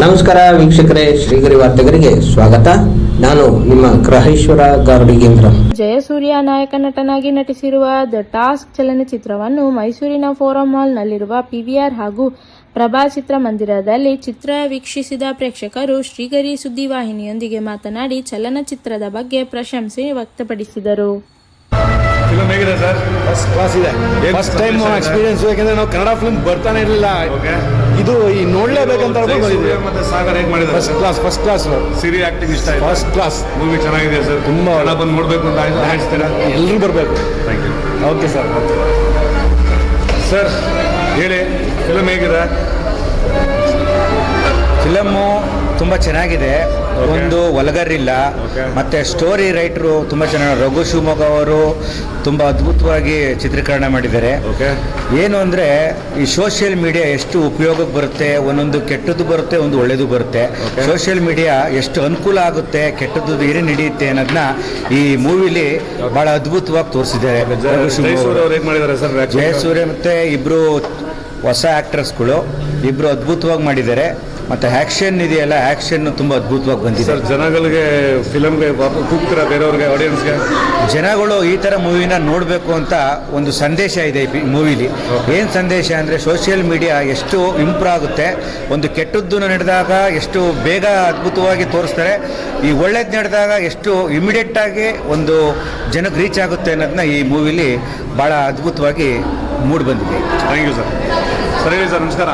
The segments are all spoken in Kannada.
ನಮಸ್ಕಾರ ವೀಕ್ಷಕರೇ, ಶ್ರೀಗರಿ ವಾರ್ತೆಗರಿಗೆ ಸ್ವಾಗತ. ನಾನು ನಿಮ್ಮ ಗ್ರಹೇಶ್ವರ ಗಾರ್ಡಿಗೇಂದ್ರ. ಜಯಸೂರ್ಯ ನಾಯಕ ನಟನಾಗಿ ನಟಿಸಿರುವ ದ ಟಾಸ್ಕ್ ಚಲನಚಿತ್ರವನ್ನು ಮೈಸೂರಿನ ಫೋರಂ ಮಾಲ್ನಲ್ಲಿರುವ ಪಿವಿಆರ್ ಹಾಗೂ ಪ್ರಭಾ ಚಿತ್ರಮಂದಿರದಲ್ಲಿ ಚಿತ್ರ ವೀಕ್ಷಿಸಿದ ಪ್ರೇಕ್ಷಕರು ಶ್ರೀಗರಿ ಸುದ್ದಿವಾಹಿನಿಯೊಂದಿಗೆ ಮಾತನಾಡಿ ಚಲನಚಿತ್ರದ ಬಗ್ಗೆ ಪ್ರಶಂಸೆ ವ್ಯಕ್ತಪಡಿಸಿದರು. ಫಿಲ್ಮ್ ಹೇಗಿದೆ ಸರ್? ಫಸ್ಟ್ ಕ್ಲಾಸ್ ಇದೆ. First time experience. ಯಾಕಂದ್ರೆ ನಾವು ಕನ್ನಡ ಫಿಲ್ಮ್ ಬರ್ತಾನೆ ಇರಲಿಲ್ಲ. ಇದು ಈ ನೋಡ್ಲೇಬೇಕಂತ ಮತ್ತೆ ಸಾಗರ್ ಹೇಗೆ ಮಾಡಿದ್ದಾರೆ? ಫಸ್ಟ್ ಕ್ಲಾಸ್ ಸಿರಿ ಆಕ್ಟಿಂಗ್ ಇಷ್ಟ ಆಯ್ತು. ಫಸ್ಟ್ ಕ್ಲಾಸ್ ಮೂವಿ ಚೆನ್ನಾಗಿದೆ ಸರ್. ತುಂಬಾ ಬಂದು ನೋಡ್ಬೇಕು ಅಂತ ಹೇಳ್ತೀರಾ? ಎಲ್ಲರೂ ಬರಬೇಕು. Thank you. Okay sir. Sir ಹೇಳಿ, ಫಿಲ್ಮ್ ಹೇಗಿದೆ? ಫಿಲಮ್ಮು ತುಂಬ ಚೆನ್ನಾಗಿದೆ. ಒಂದು ಒಲಗರಿಲ್ಲ. ಮತ್ತು ಸ್ಟೋರಿ ರೈಟರು ತುಂಬ ಚೆನ್ನಾಗಿ, ರಘು ಶಿವಮೊಗ್ಗ ಅವರು ತುಂಬ ಅದ್ಭುತವಾಗಿ ಚಿತ್ರೀಕರಣ ಮಾಡಿದ್ದಾರೆ. ಏನು ಅಂದರೆ ಈ ಸೋಷಿಯಲ್ ಮೀಡಿಯಾ ಎಷ್ಟು ಉಪಯೋಗಕ್ಕೆ ಬರುತ್ತೆ, ಒಂದೊಂದು ಕೆಟ್ಟದ್ದು ಬರುತ್ತೆ, ಒಂದು ಒಳ್ಳೆಯದು ಬರುತ್ತೆ. ಸೋಷಿಯಲ್ ಮೀಡಿಯಾ ಎಷ್ಟು ಅನುಕೂಲ ಆಗುತ್ತೆ, ಕೆಟ್ಟದ್ದು ಏನೇನು ನಡೆಯುತ್ತೆ ಅನ್ನೋದನ್ನ ಈ ಮೂವಿಲಿ ಭಾಳ ಅದ್ಭುತವಾಗಿ ತೋರಿಸಿದ್ದಾರೆ. ರಘು ಶಿವಮೊಗ್ಗ, ಜಯಸೂರ್ಯ ಮತ್ತು ಇಬ್ಬರು ಹೊಸ ಆ್ಯಕ್ಟರ್ಸ್ಗಳು ಇಬ್ಬರು ಅದ್ಭುತವಾಗಿ ಮಾಡಿದ್ದಾರೆ. ಮತ್ತು ಆ್ಯಕ್ಷನ್ ಇದೆಯಲ್ಲ, ಆ್ಯಕ್ಷನ್ ತುಂಬ ಅದ್ಭುತವಾಗಿ ಬಂದಿದೆ. ಸರ್ ಜನಗಳಿಗೆ ಫಿಲಮ್ಗೆ ಕೂಗ್ತೀರಾ, ಬೇರೆಯವ್ರಿಗೆ, ಆಡಿಯನ್ಸ್ಗೆ? ಜನಗಳು ಈ ಥರ ಮೂವಿನ ನೋಡಬೇಕು ಅಂತ ಒಂದು ಸಂದೇಶ ಇದೆ ಈ ಮೂವಿಲಿ. ಏನು ಸಂದೇಶ ಅಂದರೆ ಸೋಷಿಯಲ್ ಮೀಡಿಯಾ ಎಷ್ಟು ಇಂಪ್ರೂವ್ ಆಗುತ್ತೆ, ಒಂದು ಕೆಟ್ಟದ್ದು ನಡೆದಾಗ ಎಷ್ಟು ಬೇಗ ಅದ್ಭುತವಾಗಿ ತೋರಿಸ್ತಾರೆ, ಈ ಒಳ್ಳೇದು ನಡೆದಾಗ ಎಷ್ಟು ಇಮಿಡಿಯೇಟಾಗಿ ಒಂದು ಜನಕ್ಕೆ ರೀಚ್ ಆಗುತ್ತೆ ಅನ್ನೋದನ್ನ ಈ ಮೂವಿಲಿ ಭಾಳ ಅದ್ಭುತವಾಗಿ ಮೂಡಿ ಬಂದಿದೆ. Thank you sir. ಸರ್ ಹೇಳಿ ಸರ್, ನಮಸ್ಕಾರ.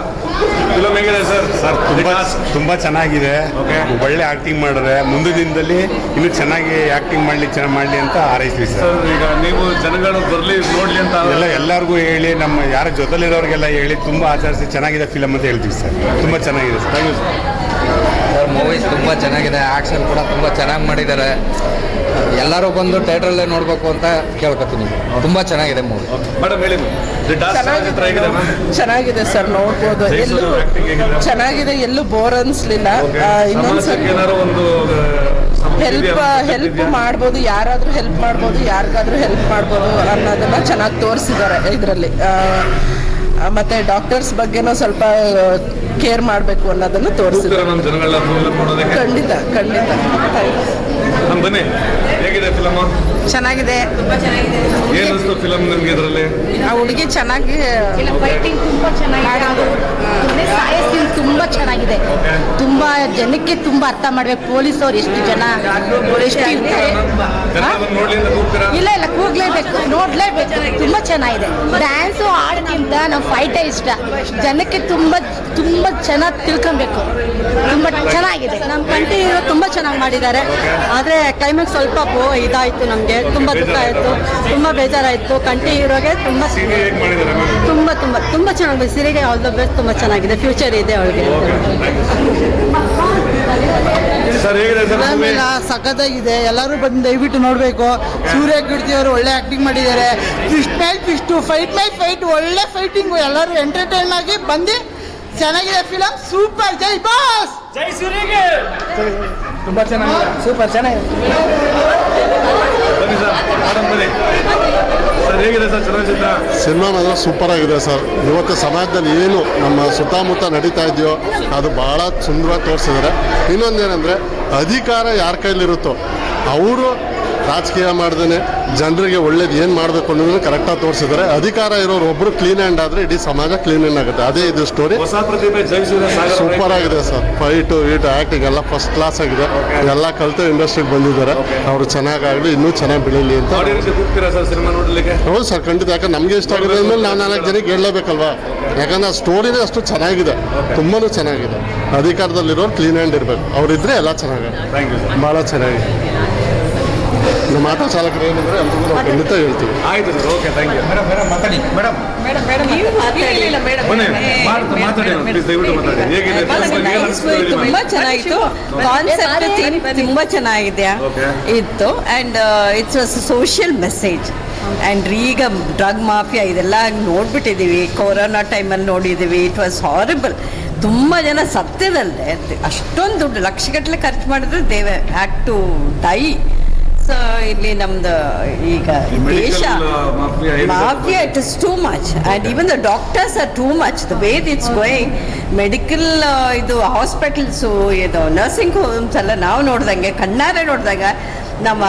ಫಿಲಮ್ ಹೇಗಿದೆ ಸರ್? ಸರ್ ತುಂಬ ಚೆನ್ನಾಗಿದೆ. ಒಳ್ಳೆ ಆ್ಯಕ್ಟಿಂಗ್ ಮಾಡಿದ್ರೆ ಮುಂದಿನ ದಿನದಲ್ಲಿ ಇನ್ನೂ ಚೆನ್ನಾಗಿ ಆ್ಯಕ್ಟಿಂಗ್ ಮಾಡಲಿ ಅಂತ ಹಾರೈಸ್ತೀವಿ ಸರ್. ಈಗ ನೀವು ಜನಗಳು ಬರಲಿ ನೋಡಲಿ ಅಂತ ಎಲ್ಲರಿಗೂ ಹೇಳಿ, ನಮ್ಮ ಯಾರ ಜೊತೆಲಿರೋರಿಗೆಲ್ಲ ಹೇಳಿ ತುಂಬ ಆಚರಿಸಿ ಚೆನ್ನಾಗಿದೆ ಫಿಲಮ್ ಅಂತ ಹೇಳ್ತೀವಿ ಸರ್. ತುಂಬ ಚೆನ್ನಾಗಿದೆ sir. Thank you sir. Movies ತುಂಬ ಚೆನ್ನಾಗಿದೆ, ಆ್ಯಕ್ಷನ್ ಕೂಡ ತುಂಬ ಚೆನ್ನಾಗಿ ಮಾಡಿದ್ದಾರೆ. ಎಲ್ಲರೂ ಬಂದು ಥಿಯೇಟ್ರಲ್ಲೇ ನೋಡಬೇಕು ಅಂತ ಕೇಳ್ಕೊತೀನಿ. ತುಂಬ ಚೆನ್ನಾಗಿದೆ ಮೂವಿ. ಮೇಡಮ್ ಹೇಳಿ, ಚೆನ್ನಾಗಿದೆ ಸರ್, ನೋಡ್ಬೋದು. ಎಲ್ಲೂ ಚೆನ್ನಾಗಿದೆ, ಎಲ್ಲೂ ಬೋರ್ ಅನ್ಸ್ಲಿಲ್ಲ. ಇನ್ನೊಂದ್ಸರಿ ಹೆಲ್ಪ್ ಮಾಡ್ಬೋದು, ಯಾರಾದ್ರೂ ಹೆಲ್ಪ್ ಮಾಡ್ಬೋದು, ಯಾರಿಗಾದ್ರೂ ಹೆಲ್ಪ್ ಮಾಡ್ಬೋದು ಅನ್ನೋದನ್ನ ಚೆನ್ನಾಗಿ ತೋರಿಸಿದ್ದಾರೆ ಇದರಲ್ಲಿ. ಮತ್ತೆ ಡಾಕ್ಟರ್ಸ್ ಬಗ್ಗೆನೂ ಸ್ವಲ್ಪ ಕೇರ್ ಮಾಡಬೇಕು ಅನ್ನೋದನ್ನು ತೋರಿಸಿದ್ದಾರೆ. ಖಂಡಿತ ಖಂಡಿತ. ಬನ್ನಿ, ಹೇಗಿದೆ ಫಿಲಮ್? ಚೆನ್ನಾಗಿದೆ, ತುಂಬಾ ಚೆನ್ನಾಗಿದೆ. ಏನಿಸ್ತು ಫಿಲಮ್ ನಿಮ್ಗೆ ಇದರಲ್ಲಿ? ಆ ಹುಡುಗಿ ಚೆನ್ನಾಗಿ ಫೈಟಿಂಗ್ ತುಂಬಾ ಚೆನ್ನಾಗಿದೆ, ತುಂಬಾ ಚೆನ್ನಾಗಿದೆ. ತುಂಬಾ ಜನಕ್ಕೆ ತುಂಬಾ ಅರ್ಥ ಮಾಡ್ಬೇಕು, ಪೊಲೀಸ್ ಅವ್ರು ಎಷ್ಟು ಜನ ಎಷ್ಟು ಇರ್ತಾರೆ. ಇಲ್ಲ ಇಲ್ಲ, ಕೂಗ್ಲೇಬೇಕು, ನೋಡ್ಲೇಬೇಕು. ತುಂಬಾ ಚೆನ್ನಾಗಿದೆ. ಡ್ಯಾನ್ಸು ಹಾಡಕ್ಕಿಂತ ನಾವು ಫೈಟೇ ಇಷ್ಟ. ಜನಕ್ಕೆ ತುಂಬಾ ತುಂಬಾ ಚೆನ್ನಾಗಿ ತಿಳ್ಕೊಬೇಕು. ತುಂಬಾ ಚೆನ್ನಾಗಿದೆ. ನಮ್ಮ ಕಂಟಿನ್ಯೂ ತುಂಬಾ ಚೆನ್ನಾಗಿ ಮಾಡಿದ್ದಾರೆ. ಆದರೆ ಕ್ಲೈಮ್ಯಾಕ್ಸ್ ಸ್ವಲ್ಪ ಇದಾಯಿತು, ನಮಗೆ ತುಂಬ ದುಃಖ ಆಯಿತು, ತುಂಬ ಬೇಜಾರಾಯಿತು. ಕಂಟಿ ಹೀರೋಗೆ ತುಂಬ ತುಂಬ ತುಂಬ ತುಂಬ ಚೆನ್ನಾಗಿದೆ. ಸಿರಿಗೆ ಆಲ್ ದ ಬೆಸ್ಟ್. ತುಂಬ ಚೆನ್ನಾಗಿದೆ, ಫ್ಯೂಚರ್ ಇದೆ ಅವಳಿಗೆ. ಸಖತ್ತಾಗಿದೆ, ಎಲ್ಲರೂ ಬಂದು ದಯವಿಟ್ಟು ನೋಡಬೇಕು. ಸೂರ್ಯ ಕೀರ್ತಿ ಅವರು ಒಳ್ಳೆ ಆ್ಯಕ್ಟಿಂಗ್ ಮಾಡಿದ್ದಾರೆ. ಫಿಸ್ಟ್ ಮೇಲೆ ಫಿಸ್ಟು, ಫೈಟ್ ಮೇಲೆ ಫೈಟ್, ಒಳ್ಳೆ ಫೈಟಿಂಗು. ಎಲ್ಲರೂ ಎಂಟರ್ಟೈನ್ ಆಗಿ ಬಂದು ಚೆನ್ನಾಗಿದೆ ಫಿಲಮ್. ಸೂಪರ್. ಜೈ ಬಾಸ್, ಜೈ ಸೂರ್ಯಗೆ. ತುಂಬ ಚೆನ್ನಾಗಿದೆ, ಸೂಪರ್ ಚೆನ್ನಾಗಿದೆ. ಸಿನಿಮಾ ಮಾತ್ರ ಸೂಪರ್ ಆಗಿದೆ ಸರ್. ಇವತ್ತು ಸಮಾಜದಲ್ಲಿ ಏನು ನಮ್ಮ ಸುತ್ತಮುತ್ತ ನಡೀತಾ ಇದೆಯೋ ಅದು ಭಾಳ ಸುಂದರವಾಗಿ ತೋರಿಸಿದ್ದಾರೆ. ಇನ್ನೊಂದೇನೆಂದರೆ, ಅಧಿಕಾರ ಯಾರ ಕೈಲಿರುತ್ತೋ ಅವರು ರಾಜಕೀಯ ಮಾಡ್ದೇ ಜನರಿಗೆ ಒಳ್ಳೇದು ಏನು ಮಾಡಬೇಕು ಅನ್ನೋದನ್ನು ಕರೆಕ್ಟಾಗಿ ತೋರಿಸಿದ್ದಾರೆ. ಅಧಿಕಾರ ಇರೋರು ಒಬ್ಬರು ಕ್ಲೀನ್ ಹ್ಯಾಂಡ್ ಆದರೆ ಇಡೀ ಸಮಾಜ ಕ್ಲೀನ್ ಹ್ಯಾಂಡ್ ಆಗುತ್ತೆ. ಅದೇ ಇದು ಸ್ಟೋರಿ. ಸೂಪರ್ ಆಗಿದೆ ಸರ್. ಫೈಟು ಆ್ಯಕ್ಟಿಂಗ್ ಎಲ್ಲ ಫಸ್ಟ್ ಕ್ಲಾಸ್ ಆಗಿದೆ. ಎಲ್ಲ ಕಲಿತು ಇಂಡಸ್ಟ್ರಿಗೆ ಬಂದಿದ್ದಾರೆ. ಅವರು ಚೆನ್ನಾಗಾಗಲಿ, ಇನ್ನೂ ಚೆನ್ನಾಗಿ ಬೆಳೀಲಿ ಅಂತ. ಹೌದು ಸರ್, ಖಂಡಿತ. ಯಾಕಂದ್ರೆ ನಮಗೆ ಇಷ್ಟ ಆಗಿದೆ ಅಂದಮೇಲೆ ನಾವು 4 ಜನಕ್ಕೆ ಹೇಳಲೇಬೇಕಲ್ವಾ. ಯಾಕಂದ್ರೆ ಆ ಸ್ಟೋರಿನೇ ಅಷ್ಟು ಚೆನ್ನಾಗಿದೆ, ತುಂಬಾ ಚೆನ್ನಾಗಿದೆ. ಅಧಿಕಾರದಲ್ಲಿರೋರು ಕ್ಲೀನ್ ಹ್ಯಾಂಡ್ ಇರಬೇಕು, ಅವರಿದ್ರೆ ಎಲ್ಲ ಚೆನ್ನಾಗಿದೆ, ಭಾಳ ಚೆನ್ನಾಗಿದೆ. ನಮ್ಮ ಆಟೋ ಚಾಲಕರು ಏನಂದರೆ ಎಲ್ಲರಿಗೂ ಖಂಡಿತ ಹೇಳ್ತೀವಿ. ಆಯ್ತು sir, okay, thank you. Madam ಮಾತಾಡಿ. ಮೇಡಮ್ ತುಂಬಾ ಚೆನ್ನಾಗಿತ್ತು. ಕಾನ್ಸೆಪ್ಟ್ ತುಂಬಾ ಚೆನ್ನಾಗಿದೆ ಇತ್ತು. And it's was social message. And ಈಗ ಡ್ರಗ್ ಮಾಫಿಯಾ ಇದೆಲ್ಲ ನೋಡ್ಬಿಟ್ಟಿದ್ದೀವಿ, ಕೊರೋನಾ ಟೈಮಲ್ಲಿ ನೋಡಿದ್ದೀವಿ. It was horrible. ತುಂಬ ಜನ ಸತ್ಯದಲ್ಲದೆ ಅಷ್ಟೊಂದು ದುಡ್ಡು ಲಕ್ಷಗಟ್ಟಲೆ ಖರ್ಚು ಮಾಡಿದ್ರೆ ದೇ ಹ್ಯಾಡ್ ಟು ಡೈ. ಇಲ್ಲಿ ನಮ್ದು ಈಗ ದೇಶ mafia it is too much and even the doctors R too much the way it's going medical ಇದು ಹಾಸ್ಪಿಟಲ್ಸು ಇದು ನರ್ಸಿಂಗ್ ಹೋಮ್ಸ್ ಎಲ್ಲ ನಾವು ನೋಡ್ದಂಗೆ ಕಣ್ಣಾರೆ ನೋಡಿದಾಗ ನಮ್ಮ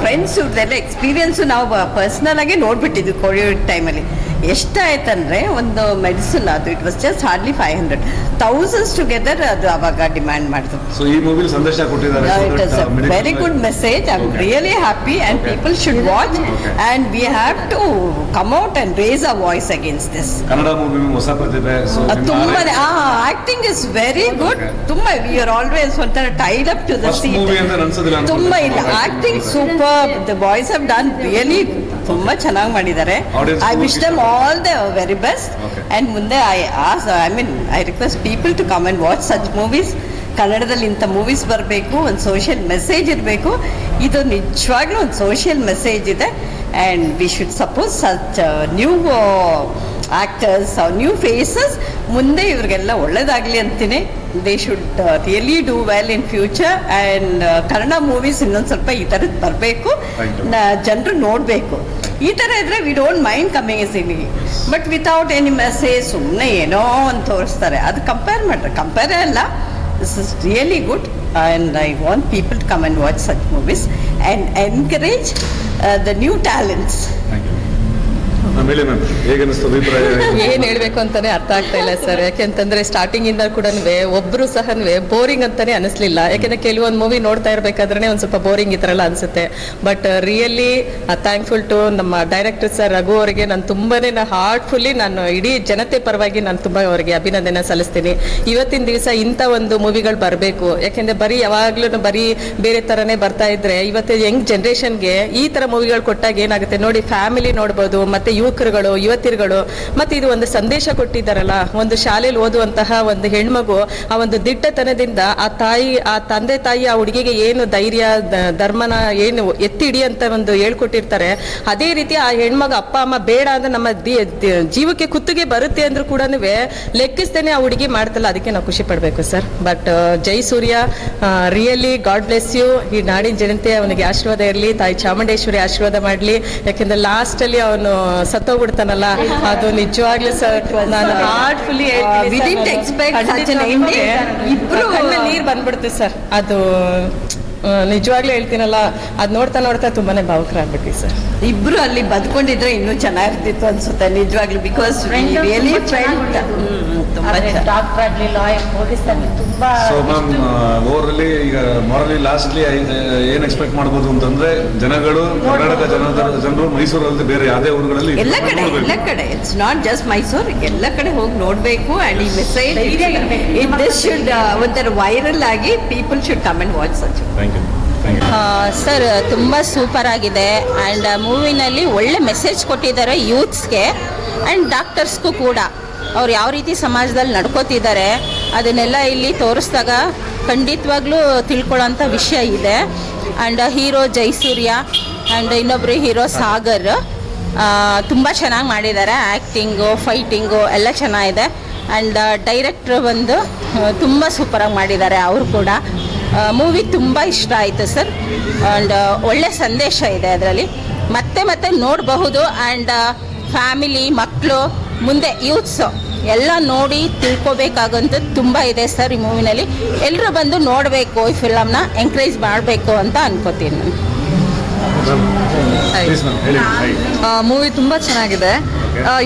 ಫ್ರೆಂಡ್ಸ್ ಇವ್ರದೆಲ್ಲ ಎಕ್ಸ್ಪೀರಿಯನ್ಸು ನಾವು ಪರ್ಸ್ನಲ್ ಆಗಿ ನೋಡ್ಬಿಟ್ಟಿದ್ವಿ ಕೋವಿಡ್ ಟೈಮಲ್ಲಿ. ಎಷ್ಟಾಯ್ತಂದ್ರೆ ಒಂದು ಮೆಡಿಸಿನ್ ಅದು it was just hardly 500 thousands together ಅದು ಅವಾಗ ಡಿಮ್ಯಾಂಡ್ ಮಾಡಿದ್ರು. ಸೊ ಈ ಮೂವಿಲಿ ಸಂದೇಶ ಕೊಟ್ಟಿದ್ದಾರೆ. It is a very good message. I am really happy and people should watch and we have to come out and raise a voice against this. Kannada movie ಹೊಸ ಪ್ರತಿಭೆ ತುಂಬಾ ಆಕ್ಟಿಂಗ್ ಇಸ್ ವೆರಿ ಗುಡ್. ತುಂಬಾ ವಿ ಆರ್ ಆಲ್ವೇಸ್ ಒಂಥರ tied up to the scene. ತುಂಬಾ ಇಲ್ಲ acting super. The boys have done really ತುಂಬಾ ಚೆನ್ನಾಗಿ ಮಾಡಿದ್ದಾರೆ. I wish them all the very best. And ಮುಂದೆ I request people to come and watch such movies. ಕನ್ನಡದಲ್ಲಿ ಇಂಥ ಮೂವೀಸ್ ಬರಬೇಕು, ಒಂದು ಸೋಷಿಯಲ್ ಮೆಸೇಜ್ ಇರಬೇಕು. ಇದು ನಿಜವಾಗ್ಲೂ ಒಂದು ಸೋಷಿಯಲ್ ಮೆಸೇಜ್ ಇದೆ and we should support such new actors new faces. ಮುಂದೆ ಇವ್ರಿಗೆಲ್ಲ ಒಳ್ಳೇದಾಗಲಿ ಅಂತೀನಿ. They should really do well in future and Kannada movies ಇನ್ನೊಂದು ಸ್ವಲ್ಪ ಈ ಥರದ್ದು ಬರಬೇಕು, ಜನರು ನೋಡಬೇಕು. ಈ ಥರ ಇದ್ದರೆ we don't mind coming is ಇಲ್ಲಿಗೆ. ಬಟ್ ವಿತೌಟ್ ಎನಿ ಮೆಸೇಜ್ ಸುಮ್ಮನೆ ಏನೋ ಒಂದು ತೋರಿಸ್ತಾರೆ. ಅದು ಕಂಪೇರೇ ಅಲ್ಲ. This is really good and I want people to come and watch such movies and encourage the new talents. ಏನ್ ಹೇಳ್ಬೇಕು ಅಂತಾನೆ ಅರ್ಥ ಆಗ್ತಾ ಇಲ್ಲ ಸರ್. ಯಾಕೆಂತಂದ್ರೆ ಸ್ಟಾರ್ಟಿಂಗ್ ಇಂದ ಕೂಡ ಒಬ್ರು ಸಹ ಬೋರಿಂಗ್ ಅಂತಾನೆ ಅನಿಸ್ಲಿಲ್ಲ. ಯಾಕೆಂದ್ರೆ ಕೆಲವೊಂದು ಮೂವಿ ನೋಡ್ತಾ ಇರ್ಬೇಕಾದ್ರೆ ಒಂದ್ ಸ್ವಲ್ಪ ಬೋರಿಂಗ್ ಈ ತರ ಎಲ್ಲ ಅನ್ಸುತ್ತೆ. ಬಟ್ ರಿಯಲಿ ಥ್ಯಾಂಕ್ಫುಲ್ ಟು ನಮ್ಮ ಡೈರೆಕ್ಟರ್ ಸರ್ ರಘು ಅವರಿಗೆ ನಾನು ತುಂಬಾನೇ ಹಾರ್ಟ್ಫುಲ್ಲಿ ನಾನು ಇಡೀ ಜನತೆ ಪರವಾಗಿ ನಾನು ತುಂಬಾ ಅವರಿಗೆ ಅಭಿನಂದನೆ ಸಲ್ಲಿಸ್ತೀನಿ. ಇವತ್ತಿನ ದಿವಸ ಇಂಥ ಒಂದು ಮೂವಿಗಳು ಬರಬೇಕು. ಯಾಕೆಂದ್ರೆ ಬರೀ ಯಾವಾಗ್ಲೂ ಬರೀ ಬೇರೆ ತರನೇ ಬರ್ತಾ ಇದ್ರೆ ಇವತ್ತು ಯಂಗ್ ಜನರೇಷನ್ಗೆ ಈ ತರ ಮೂವಿಗಳು ಕೊಟ್ಟಾಗ ಏನಾಗುತ್ತೆ ನೋಡಿ, ಫ್ಯಾಮಿಲಿ ನೋಡ್ಬೋದು, ಮತ್ತೆ ಯುವಕರುಗಳು ಯುವತಿಯರುಗಳು. ಮತ್ತೆ ಇದು ಒಂದು ಸಂದೇಶ ಕೊಟ್ಟಿದ್ದಾರಲ್ಲ, ಒಂದು ಶಾಲೆಯಲ್ಲಿ ಓದುವಂತಹ ಒಂದು ಹೆಣ್ಮಗು ಆ ಒಂದು ದಿಟ್ಟತನದಿಂದ ಆ ತಂದೆ ತಾಯಿ ಆ ಹುಡುಗಿಗೆ ಏನು ಧೈರ್ಯ ಧರ್ಮನ ಏನು ಎತ್ತಿ ಹಿಡಿಯಂತ ಒಂದು ಹೇಳ್ಕೊಟ್ಟಿರ್ತಾರೆ. ಅದೇ ರೀತಿ ಆ ಹೆಣ್ಮಗ ಅಪ್ಪ ಅಮ್ಮ ಬೇಡ ಅಂದ್ರೆ ನಮ್ಮ ಜೀವಕ್ಕೆ ಕುತ್ತಿಗೆ ಬರುತ್ತೆ ಅಂದ್ರೂ ಕೂಡ ಲೆಕ್ಕಿಸ್ತೇನೆ ಆ ಹುಡುಗಿ ಮಾಡ್ತಲ್ಲ. ಅದಕ್ಕೆ ನಾವು ಖುಷಿ ಪಡ್ಬೇಕು sir. But Jai Surya, really God bless you. ಈ ನಾಡಿನ ಜನತೆ ಅವನಿಗೆ ಆಶೀರ್ವಾದ ಇರಲಿ, ತಾಯಿ ಚಾಮುಂಡೇಶ್ವರಿ ಆಶೀರ್ವಾದ ಮಾಡಲಿ. ಯಾಕೆಂದ್ರೆ ಲಾಸ್ಟ್ ಅಲ್ಲಿ ಅವನು ಸತ್ತೋಗ್ಬಿಡ್ತಾನಲ್ಲ, ಅದು ನಿಜವಾಗ್ಲೂ ಸರ್ ನಾನು ಹಾರ್ಟ್ಫುಲ್ಲಿ ನೀರು ಬಂದ್ಬಿಡುತ್ತೆ ಸರ್. ಅದು ನಿಜವಾಗ್ಲೂ ಹೇಳ್ತೀನಲ್ಲ, ಅದು ನೋಡ್ತಾ ನೋಡ್ತಾ ತುಂಬಾನೇ ಭಾವುಕರಾಗ್ಬಿಟ್ವಿ ಸರ್. ಇಬ್ರು ಅಲ್ಲಿ ಬದ್ಕೊಂಡಿದ್ರೆ ಇನ್ನೂ ಚೆನ್ನಾಗಿರ್ತಿತ್ತು ಅನ್ಸುತ್ತೆ ನಿಜವಾಗ್ಲೂ. ಬಿಕಾಸ್ ರಿಯಲಿ ಡಾಕ್ಟರ್ ಆಗಲಿ ಲಾಯರ್ ಪೊಲೀಸ್ ಆಗಲಿ ತುಂಬಾ. ಸೊ ಮ್ಯಾಮ್, ಓವರಲ್ಲಿ ಈಗ ಮಾರಲಿ ಲಾಸ್ಟ್ಲಿ ಏನ್ ಎಕ್ಸ್ಪೆಕ್ಟ್ ಮಾಡ್ಬೋದು ಅಂತಂದ್ರೆ ಜನಗಳು ಕರ್ನಾಟಕ ಜನರು ಮೈಸೂರಲ್ಲಿ ಬೇರೆ ಯಾವುದೇ ಊರುಗಳಲ್ಲಿ ಎಲ್ಲ ಕಡೆ ಇಟ್ಸ್ ನಾಟ್ ಜಸ್ಟ್ ಮೈಸೂರು, ಎಲ್ಲ ಕಡೆ ಹೋಗಿ ನೋಡ್ಬೇಕು. ಅಂಡ್ ಈ ಮೆಸೇಜ್ ಇಟ್ ದಿಸ್ ಶುಡ್ ಒಂಥರ ವೈರಲ್ ಆಗಿ people should come and watch such. Sir ತುಂಬ ಸೂಪರ್ ಆಗಿದೆ. ಆ್ಯಂಡ್ ಮೂವಿನಲ್ಲಿ ಒಳ್ಳೆ ಮೆಸೇಜ್ ಕೊಟ್ಟಿದ್ದಾರೆ ಯೂತ್ಸ್ಗೆ ಆ್ಯಂಡ್ ಡಾಕ್ಟರ್ಸ್ಗೂ ಕೂಡ. ಅವ್ರು ಯಾವ ರೀತಿ ಸಮಾಜದಲ್ಲಿ ನಡ್ಕೋತಿದ್ದಾರೆ ಅದನ್ನೆಲ್ಲ ಇಲ್ಲಿ ತೋರಿಸಿದಾಗ ಖಂಡಿತವಾಗ್ಲೂ ತಿಳ್ಕೊಳ್ಳೋಂಥ ವಿಷಯ ಇದೆ. ಆ್ಯಂಡ್ ಹೀರೋ ಜೈಸೂರ್ಯ ಆ್ಯಂಡ್ ಇನ್ನೊಬ್ಬರು ಹೀರೋ ಸಾಗರ್ ತುಂಬ ಚೆನ್ನಾಗಿ ಮಾಡಿದ್ದಾರೆ. ಆ್ಯಕ್ಟಿಂಗು ಫೈಟಿಂಗು ಎಲ್ಲ ಚೆನ್ನಾಗಿದೆ. ಆ್ಯಂಡ್ ಡೈರೆಕ್ಟ್ರು ಬಂದು ತುಂಬ ಸೂಪರಾಗಿ ಮಾಡಿದ್ದಾರೆ ಅವರು ಕೂಡ. ಮೂವಿ ತುಂಬ ಇಷ್ಟ ಆಯಿತು ಸರ್. ಆ್ಯಂಡ್ ಒಳ್ಳೆ ಸಂದೇಶ ಇದೆ ಅದರಲ್ಲಿ, ಮತ್ತೆ ನೋಡಬಹುದು. ಆ್ಯಂಡ್ ಫ್ಯಾಮಿಲಿ ಮಕ್ಕಳು ಮುಂದೆ ಯೂತ್ಸು ಎಲ್ಲ ನೋಡಿ ತಿಳ್ಕೊಬೇಕಾಗಂಥದ್ದು ತುಂಬ ಇದೆ ಸರ್ ಈ ಮೂವಿನಲ್ಲಿ. ಎಲ್ಲರೂ ಬಂದು ನೋಡಬೇಕು, ಈ ಫಿಲಮ್ನ ಎಂಕರೇಜ್ ಮಾಡಬೇಕು ಅಂತ ಅನ್ಕೋತೀನಿ ನಾನು. ಮೂವಿ ತುಂಬ ಚೆನ್ನಾಗಿದೆ.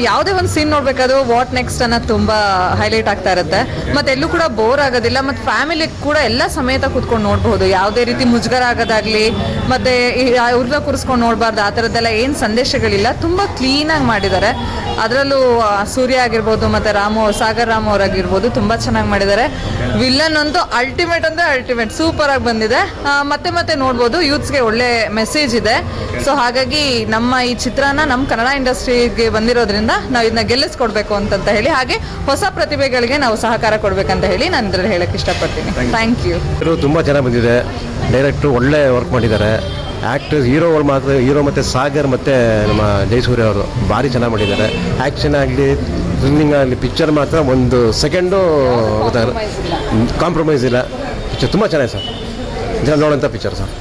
ಯಾವುದೇ ಒಂದು ಸೀನ್ ನೋಡ್ಬೇಕಾದ್ರೂ ವಾಟ್ ನೆಕ್ಸ್ಟ್ ಅನ್ನೋದು ತುಂಬ ಹೈಲೈಟ್ ಆಗ್ತಾ ಇರುತ್ತೆ. ಮತ್ತೆ ಎಲ್ಲೂ ಕೂಡ ಬೋರ್ ಆಗೋದಿಲ್ಲ. ಮತ್ತು ಫ್ಯಾಮಿಲಿ ಕೂಡ ಎಲ್ಲ ಸಮೇತ ಕೂತ್ಕೊಂಡು ನೋಡಬಹುದು. ಯಾವುದೇ ರೀತಿ ಮುಜುಗರ ಆಗೋದಾಗ್ಲಿ ಮತ್ತೆ ಅವ್ರನ್ನ ಕೂರಿಸ್ಕೊಂಡು ನೋಡಬಾರ್ದು ಆ ಥರದ್ದೆಲ್ಲ ಏನು ಸಂದೇಶಗಳಿಲ್ಲ. ತುಂಬ ಕ್ಲೀನಾಗಿ ಮಾಡಿದ್ದಾರೆ. ಅದರಲ್ಲೂ ಸೂರ್ಯ ಆಗಿರ್ಬೋದು ಮತ್ತು ಸಾಗರ್ ರಾಮ್ ಅವರಾಗಿರ್ಬೋದು ತುಂಬ ಚೆನ್ನಾಗಿ ಮಾಡಿದ್ದಾರೆ. ವಿಲ್ಲನ್ ಅಂತೂ ಅಲ್ಟಿಮೇಟ್ ಅಂದರೆ ಅಲ್ಟಿಮೇಟ್ ಸೂಪರಾಗಿ ಬಂದಿದೆ. ಮತ್ತೆ ನೋಡ್ಬೋದು. ಯೂತ್ಸ್ಗೆ ಒಳ್ಳೆ ಮೆಸೇಜ್ ಇದೆ. ಸೊ ಹಾಗಾಗಿ ನಮ್ಮ ಈ ಚಿತ್ರನ ನಮ್ಮ ಕನ್ನಡ ಇಂಡಸ್ಟ್ರಿಗೆ ಬಂದಿರೋದ್ರಿಂದ ನಾವು ಇದನ್ನ ಗೆಲ್ಲಿಸ್ಕೊಡ್ಬೇಕು ಅಂತ ಹೇಳಿ, ಹಾಗೆ ಹೊಸ ಪ್ರತಿಭೆಗಳಿಗೆ ನಾವು ಸಹಕಾರ ಕೊಡ್ಬೇಕಂತ ಹೇಳಿ ನಾನು ಇದ್ರಲ್ಲಿ ಹೇಳಕ್ಕೆ ಇಷ್ಟಪಡ್ತೀನಿ. Thank you. ತುಂಬ ಚೆನ್ನಾಗಿ ಬಂದಿದೆ. ಡೈರೆಕ್ಟ್ರು ಒಳ್ಳೆ ವರ್ಕ್ ಮಾಡಿದ್ದಾರೆ. ಆ್ಯಕ್ಟರ್ಸ್ ಹೀರೋ ಮತ್ತು ಸಾಗರ್ ಮತ್ತು ನಮ್ಮ ಜಯಸೂರ್ಯ ಅವರು ಭಾರಿ ಚೆನ್ನಾಗಿ ಮಾಡಿದ್ದಾರೆ. ಆ್ಯಕ್ಷನ್ ಆಗಲಿ ಥ್ರಿಲ್ಲಿಂಗ್ ಆಗಲಿ ಪಿಕ್ಚರ್ ಮಾತ್ರ ಒಂದು ಸೆಕೆಂಡು ಕಾಂಪ್ರಮೈಸ್ ಇಲ್ಲ. ಪಿಕ್ಚರ್ ತುಂಬ ಚೆನ್ನಾಗಿದೆ ಸರ್. ಜನ ನೋಡೋಂಥ ಪಿಕ್ಚರ್ ಸರ್.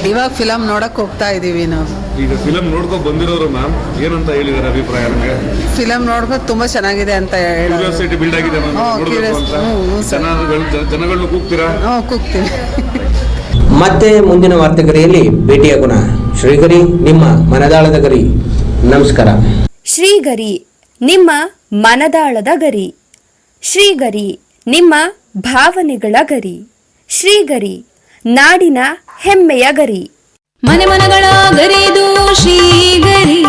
ಇವಾಗ ಫಿಲಮ್ ನೋಡಕ್ ಹೋಗ್ತಾ ಇದೀವಿ ನಾವು. ಈಗ ಫಿಲಮ್ ನೋಡ್ಕೊಂಡು ಬಂದಿರೋರು ಮ್ಯಾಮ್ ಏನಂತ ಹೇಳಿದಾರೆ ಅಭಿಪ್ರಾಯ ನಿಮಗೆ? ಫಿಲಮ್ ನೋಡ್ಕೊಂಡು ತುಂಬಾ ಚೆನ್ನಾಗಿದೆ ಅಂತ ಕ್ಯೂರಿಯಾಸಿಟಿ ಬಿಲ್ಡ್ ಆಗಿದೆ ಮ್ಯಾಮ್, ನೋಡ್ಬೇಕು ಅಂತ ಜನಗಳನ್ನ ಕೂಗ್ತೀರಾ? ಕೂಗ್ತೀವಿ. ಮತ್ತೆ ಮುಂದಿನ ವಾರ್ತೆಗರಿಯಲ್ಲಿ ಭೇಟಿಯಾಗೋಣ. ಶ್ರೀಗರಿ, ನಿಮ್ಮ ಮನದಾಳದ ಗರಿ. ನಮಸ್ಕಾರ. ಶ್ರೀಗರಿ, ನಿಮ್ಮ ಮನದಾಳದ ಗರಿ. ಶ್ರೀಗರಿ, ನಿಮ್ಮ ಭಾವನೆಗಳ ಗರಿ. ಶ್ರೀಗರಿ, ನಾಡಿನ ಹೆಮ್ಮೆಯ ಗರಿ. ಮನೆ ಮನಗಳ ಗರಿದು ಶ್ರೀಗರಿ,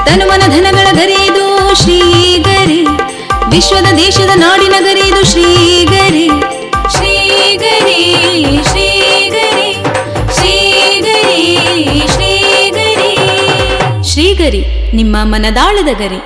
ತನು ಮನ ಧನಗಳ ಗರಿದು ಶ್ರೀಗರಿ, ವಿಶ್ವದ ದೇಶದ ನಾಡಿನ ಗರಿದು ಶ್ರೀಗರಿ. ಶ್ರೀಗರಿ ಶ್ರೀಗರಿ ಶ್ರೀಗರಿ ಶ್ರೀಗರಿ ಶ್ರೀಗರಿ, ನಿಮ್ಮ ಮನದಾಳದ ಗರಿ.